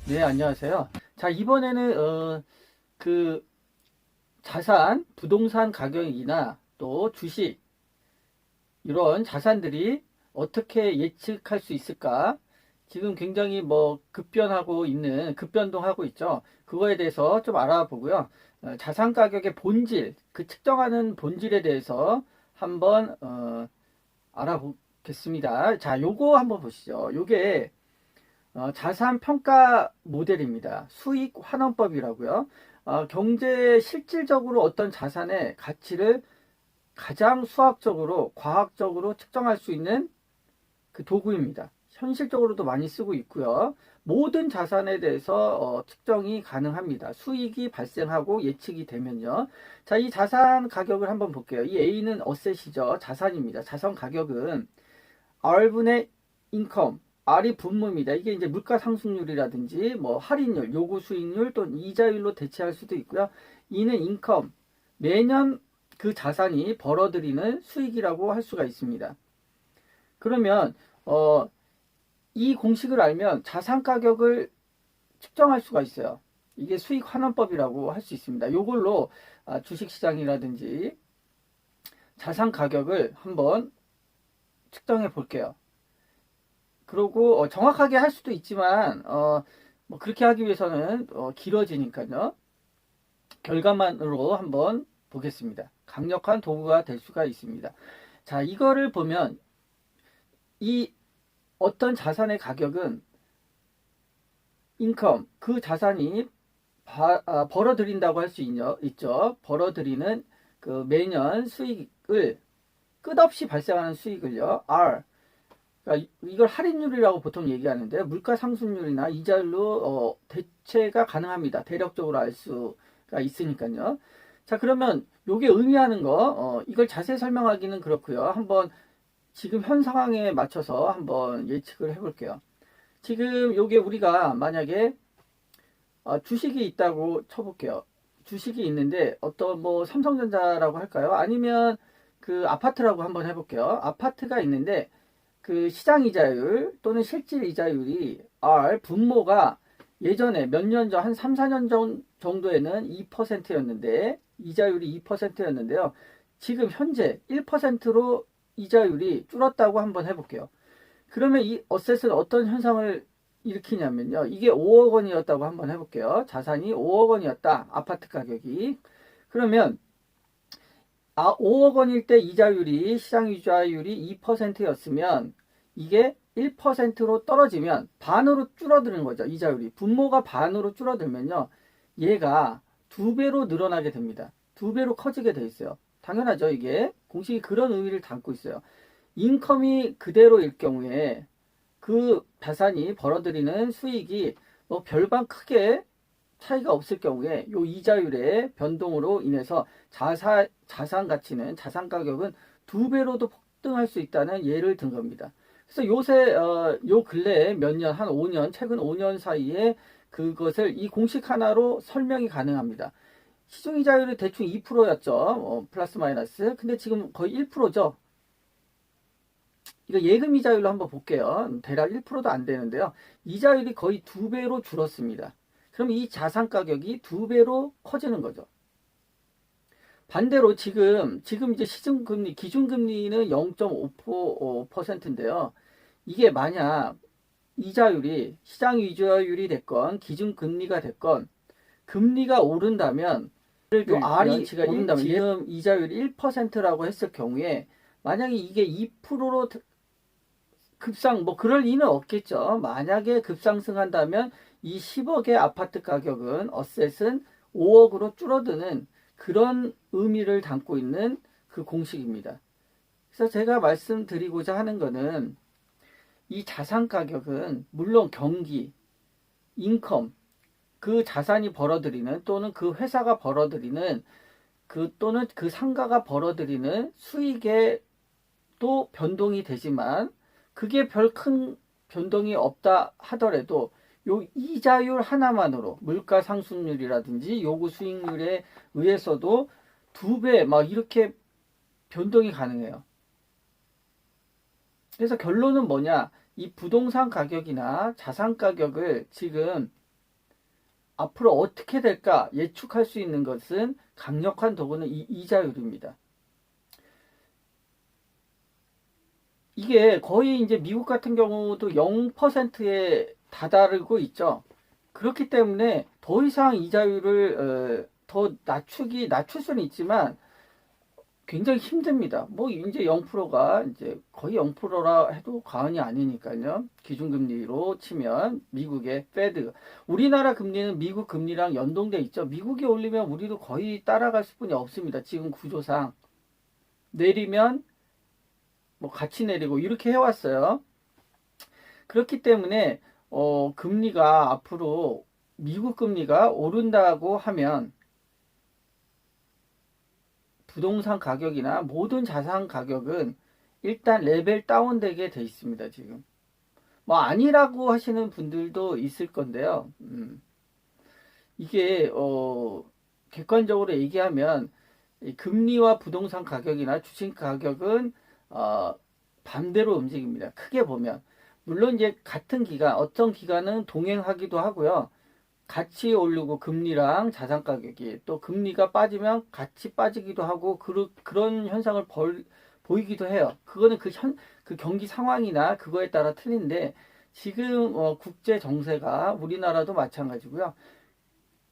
네, 안녕하세요. 자, 이번에는 그 자산, 부동산 가격이나 또 주식 이런 자산들이 어떻게 예측할 수 있을까? 지금 굉장히 뭐 급변동하고 있죠. 그거에 대해서 좀 알아보고요. 자산 가격의 본질, 그 측정하는 본질에 대해서 한번 알아보겠습니다. 자, 요거 한번 보시죠. 요게 자산 평가 모델입니다. 수익 환원법이라고요. 경제 실질적으로 어떤 자산의 가치를 가장 수학적으로, 과학적으로 측정할 수 있는 그 도구입니다. 현실적으로도 많이 쓰고 있고요. 모든 자산에 대해서 측정이 가능합니다. 수익이 발생하고 예측이 되면요. 자, 이 자산 가격을 한번 볼게요. 이 A는 어셋이죠. 자산입니다. 자산 가격은 R분의 인컴, R이 분모입니다. 이게 이제 물가 상승률이라든지 뭐 할인율, 요구 수익률 또는 이자율로 대체할 수도 있고요. E는 인컴, 매년 그 자산이 벌어들이는 수익이라고 할 수가 있습니다. 그러면 이 공식을 알면 자산 가격을 측정할 수가 있어요. 이게 수익 환원법이라고 할 수 있습니다. 요걸로 주식 시장이라든지 자산 가격을 한번 측정해 볼게요. 그리고 정확하게 할 수도 있지만 뭐 그렇게 하기 위해서는 길어지니까요. 결과만으로 한번 보겠습니다. 강력한 도구가 될 수가 있습니다. 자, 이거를 보면 이 어떤 자산의 가격은 인컴, 그 자산이 벌어들인다고 할 수 있죠. 벌어들이는 그 매년 수익을 끝없이 발생하는 수익을요. R, 그러니까 이걸 할인율이라고 보통 얘기하는데 물가 상승률이나 이자율로 대체가 가능합니다. 대략적으로 알 수가 있으니까요. 자, 그러면 요게 의미하는 거 이걸 자세히 설명하기는 그렇고요. 한번 지금 현 상황에 맞춰서 한번 예측을 해볼게요. 지금 요게 우리가 만약에 주식이 있다고 쳐볼게요. 주식이 있는데 어떤 뭐 삼성전자라고 할까요? 아니면 그 아파트라고 한번 해볼게요. 아파트가 있는데 그 시장 이자율 또는 실질 이자율이 R 분모가 예전에 몇 년 전, 한 3, 4년 전 정도에는 2%였는데 이자율이 2%였는데요. 지금 현재 1%로 이자율이 줄었다고 한번 해볼게요. 그러면 이 어셋은 어떤 현상을 일으키냐면요. 이게 5억 원이었다고 한번 해볼게요. 자산이 5억 원이었다. 아파트 가격이. 그러면 5억 원일 때 이자율이 시장 이자율이 2%였으면 이게 1%로 떨어지면 반으로 줄어드는 거죠. 이자율이. 분모가 반으로 줄어들면요. 얘가 두 배로 늘어나게 됩니다. 두 배로 커지게 돼 있어요. 당연하죠. 이게 공식이 그런 의미를 담고 있어요. 인컴이 그대로일 경우에 그 자산이 벌어들이는 수익이 뭐 별반 크게 차이가 없을 경우에 요 이자율의 변동으로 인해서 자산 가치는 자산 가격은 두 배로도 폭등할 수 있다는 예를 든 겁니다. 그래서 요새 요 근래에 몇 년, 한 5년, 최근 5년 사이에 그것을 이 공식 하나로 설명이 가능합니다. 시중 이자율이 대충 2%였죠. 플러스 마이너스. 근데 지금 거의 1%죠. 이거 예금 이자율로 한번 볼게요. 대략 1%도 안 되는데요. 이자율이 거의 두 배로 줄었습니다. 그럼 이 자산 가격이 두 배로 커지는 거죠. 반대로 지금 이제 시중금리, 기준금리는 0.5%인데요. 이게 만약 이자율이 시장 이자율이 됐건 기준금리가 됐건 금리가 오른다면 요 R이 오른다면 지금 이자율이 1%라고 했을 경우에 만약에 이게 2%로 급상 뭐 그럴 리는 없겠죠. 만약에 급상승한다면 이 10억의 아파트 가격은 어셋은 5억으로 줄어드는 그런 의미를 담고 있는 그 공식입니다. 그래서 제가 말씀드리고자 하는 거는 이 자산 가격은 물론 경기, 인컴, 그 자산이 벌어들이는 또는 그 회사가 벌어들이는 또는 그 상가가 벌어들이는 수익에 또 변동이 되지만 그게 별 큰 변동이 없다 하더라도 요 이자율 하나만으로 물가 상승률이라든지 요구 수익률에 의해서도 두 배 막 이렇게 변동이 가능해요. 그래서 결론은 뭐냐? 이 부동산 가격이나 자산 가격을 지금 앞으로 어떻게 될까 예측할 수 있는 것은 강력한 도구는 이 이자율입니다. 이게 거의 이제 미국 같은 경우도 0%에 다다르고 있죠. 그렇기 때문에 더 이상 이자율을 더 낮출 수는 있지만 굉장히 힘듭니다. 뭐 이제 0%가 이제 거의 0%라 해도 과언이 아니니까요. 기준금리로 치면 미국의 페드, 우리나라 금리는 미국 금리랑 연동돼 있죠. 미국이 올리면 우리도 거의 따라갈 수뿐이 없습니다. 지금 구조상 내리면 뭐 같이 내리고 이렇게 해왔어요. 그렇기 때문에 금리가 앞으로 미국 금리가 오른다고 하면 부동산 가격이나 모든 자산 가격은 일단 레벨 다운되게 돼 있습니다. 지금 뭐 아니라고 하시는 분들도 있을 건데요. 이게 객관적으로 얘기하면 금리와 부동산 가격이나 주식 가격은 반대로 움직입니다. 크게 보면 물론 이제 같은 기간 어떤 기간은 동행하기도 하고요. 같이 오르고 금리랑 자산 가격이 또 금리가 빠지면 같이 빠지기도 하고 그런 현상을 보이기도 해요. 그거는 그 경기 상황이나 그거에 따라 틀린데 지금 국제 정세가 우리나라도 마찬가지고요.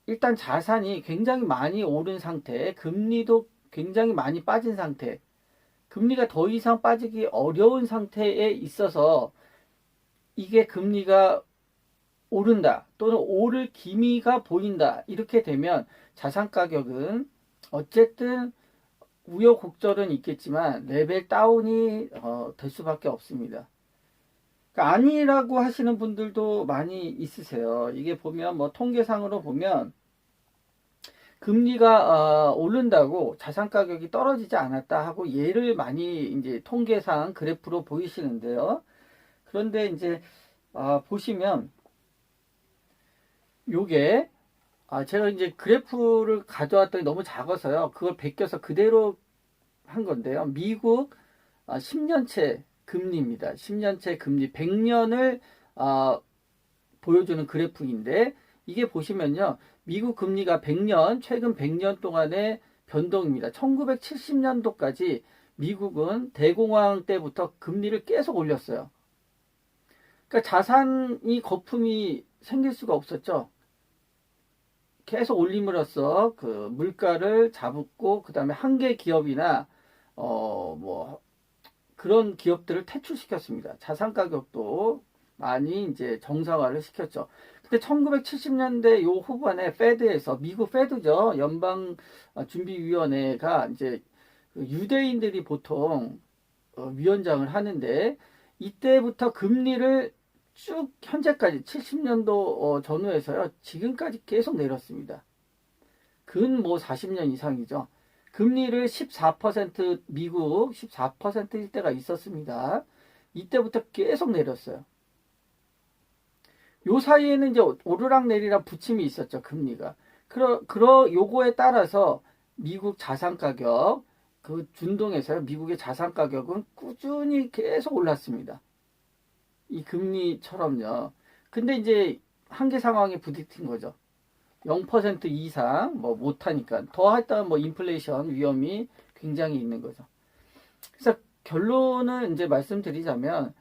일단 자산이 굉장히 많이 오른 상태, 금리도 굉장히 많이 빠진 상태, 금리가 더 이상 빠지기 어려운 상태에 있어서 이게 금리가 오른다 또는 오를 기미가 보인다 이렇게 되면 자산 가격은 어쨌든 우여곡절은 있겠지만 레벨 다운이 될 수밖에 없습니다. 그러니까 아니라고 하시는 분들도 많이 있으세요. 이게 보면 뭐 통계상으로 보면 금리가 오른다고 자산 가격이 떨어지지 않았다 하고 예를 많이 이제 통계상 그래프로 보이시는데요. 그런데 이제 보시면 요게 제가 이제 그래프를 가져왔더니 너무 작아서요. 그걸 베껴서 그대로 한 건데요. 미국 10년채 금리입니다. 10년채 금리 100년을 보여주는 그래프인데 이게 보시면요. 미국 금리가 100년, 최근 100년 동안의 변동입니다. 1970년도까지 미국은 대공황 때부터 금리를 계속 올렸어요. 그러니까 자산이 거품이 생길 수가 없었죠. 계속 올림으로써 그 물가를 잡고 그다음에 한계 기업이나 뭐 그런 기업들을 퇴출시켰습니다. 자산 가격도 많이 이제 정상화를 시켰죠. 근데 1970년대 요 후반에 페드에서 미국 페드죠. 연방 준비위원회가 이제 유대인들이 보통 위원장을 하는데 이때부터 금리를 쭉 현재까지 70년도 전후에서요. 지금까지 계속 내렸습니다. 근 뭐 40년 이상이죠. 금리를 14% 미국 14%일 때가 있었습니다. 이때부터 계속 내렸어요. 요 사이에는 이제 오르락 내리락 부침이 있었죠. 금리가. 요거에 따라서 미국 자산 가격 그 준동에서요. 미국의 자산 가격은 꾸준히 계속 올랐습니다. 이 금리처럼요. 근데 이제 한계 상황에 부딪힌 거죠. 0% 이상 뭐 못하니까 더 했다면 뭐 인플레이션 위험이 굉장히 있는 거죠. 그래서 결론은 이제 말씀드리자면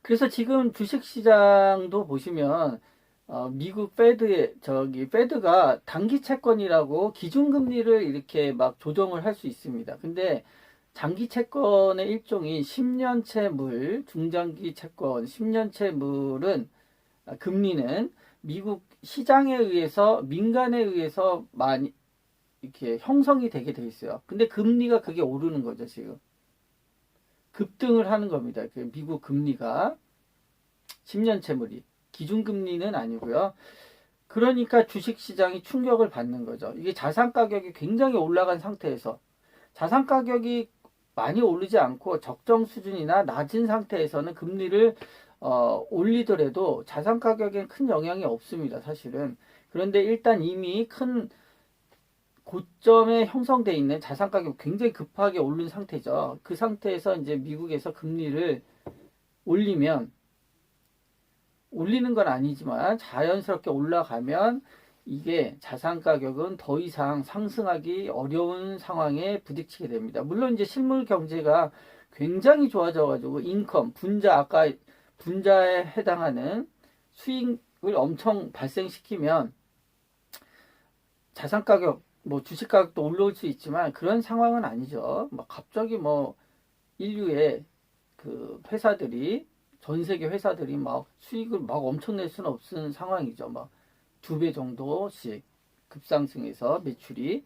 그래서 지금 주식시장도 보시면 미국 페드가 단기 채권이라고 기준금리를 이렇게 막 조정을 할 수 있습니다. 근데 장기 채권의 일종인 10년채물, 중장기 채권 10년채물은 금리는 미국 시장에 의해서 민간에 의해서 많이 이렇게 형성이 되게 돼 있어요. 근데 금리가 그게 오르는 거죠, 지금. 급등을 하는 겁니다. 미국 금리가 10년 채물이 기준금리는 아니고요. 그러니까 주식시장이 충격을 받는 거죠. 이게 자산 가격이 굉장히 올라간 상태에서 자산 가격이 많이 오르지 않고 적정 수준이나 낮은 상태에서는 금리를 올리더라도 자산 가격엔 큰 영향이 없습니다. 사실은. 그런데 일단 이미 큰 고점에 형성되어 있는 자산 가격 굉장히 급하게 오른 상태죠. 그 상태에서 이제 미국에서 금리를 올리면 올리는 건 아니지만 자연스럽게 올라가면 이게 자산 가격은 더 이상 상승하기 어려운 상황에 부딪히게 됩니다. 물론 이제 실물 경제가 굉장히 좋아져 가지고 인컴, 분자, 아까 분자에 해당하는 수익을 엄청 발생시키면 자산 가격, 뭐 주식 가격도 올라올 수 있지만 그런 상황은 아니죠. 막 갑자기 뭐 인류의 그 회사들이 전 세계 회사들이 막 수익을 막 엄청 낼 수는 없는 상황이죠. 막 2배 정도씩 급상승해서 매출이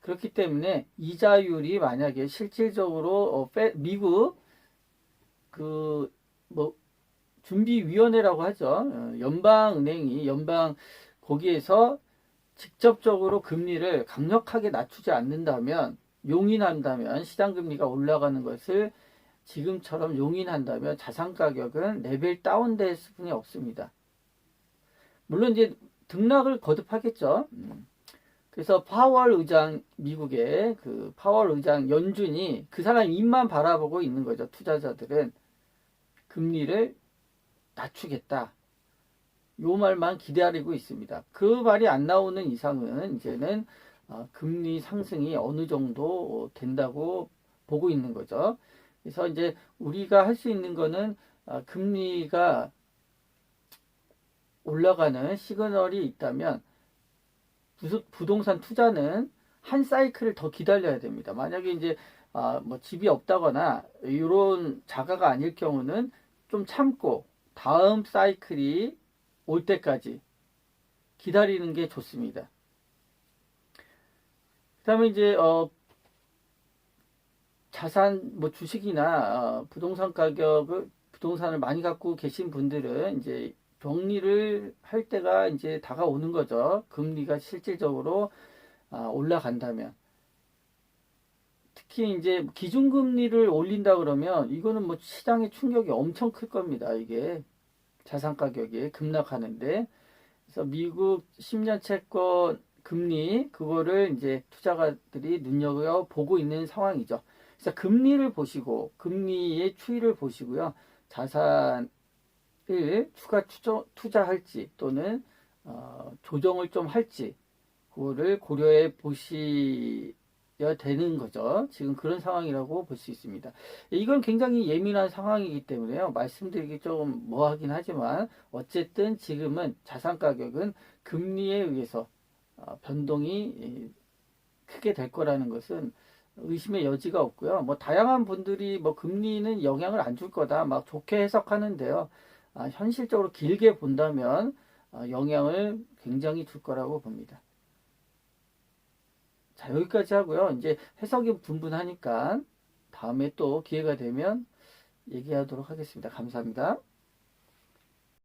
그렇기 때문에 이자율이 만약에 실질적으로 미국 그 뭐 준비위원회라고 하죠. 연방은행이 거기에서 직접적으로 금리를 강력하게 낮추지 않는다면 용인한다면 시장 금리가 올라가는 것을 지금처럼 용인한다면 자산 가격은 레벨 다운될 수뿐이 없습니다. 물론 이제 등락을 거듭하겠죠. 그래서 파월 의장, 미국의 그 파월 의장 연준이 그 사람 입만 바라보고 있는 거죠. 투자자들은 금리를 낮추겠다. 요 말만 기다리고 있습니다. 그 말이 안 나오는 이상은 이제는 금리 상승이 어느 정도 된다고 보고 있는 거죠. 그래서 이제 우리가 할 수 있는 거는 금리가 올라가는 시그널이 있다면 부동산 투자는 한 사이클을 더 기다려야 됩니다. 만약에 이제 뭐 집이 없다거나 이런 자가가 아닐 경우는 좀 참고 다음 사이클이 올 때까지 기다리는 게 좋습니다. 그다음에 이제 자산 뭐 주식이나 부동산 가격을 부동산을 많이 갖고 계신 분들은 이제 정리를 할 때가 이제 다가오는 거죠. 금리가 실질적으로 올라간다면. 특히 이제 기준금리를 올린다 그러면 이거는 뭐 시장의 충격이 엄청 클 겁니다. 이게 자산 가격이 급락하는데. 그래서 미국 10년 채권 금리 그거를 이제 투자가들이 눈여겨보고 있는 상황이죠. 그래서 금리를 보시고 금리의 추이를 보시고요. 자산을 추가 투자할지 또는 조정을 좀 할지 그거를 고려해 보셔야 되는 거죠. 지금 그런 상황이라고 볼 수 있습니다. 이건 굉장히 예민한 상황이기 때문에요. 말씀드리기 좀 뭐하긴 하지만 어쨌든 지금은 자산 가격은 금리에 의해서 변동이 크게 될 거라는 것은 의심의 여지가 없고요. 뭐 다양한 분들이 뭐 금리는 영향을 안 줄 거다 막 좋게 해석하는데요. 현실적으로 길게 본다면 영향을 굉장히 줄 거라고 봅니다. 자, 여기까지 하고요. 이제 해석이 분분하니까 다음에 또 기회가 되면 얘기하도록 하겠습니다. 감사합니다.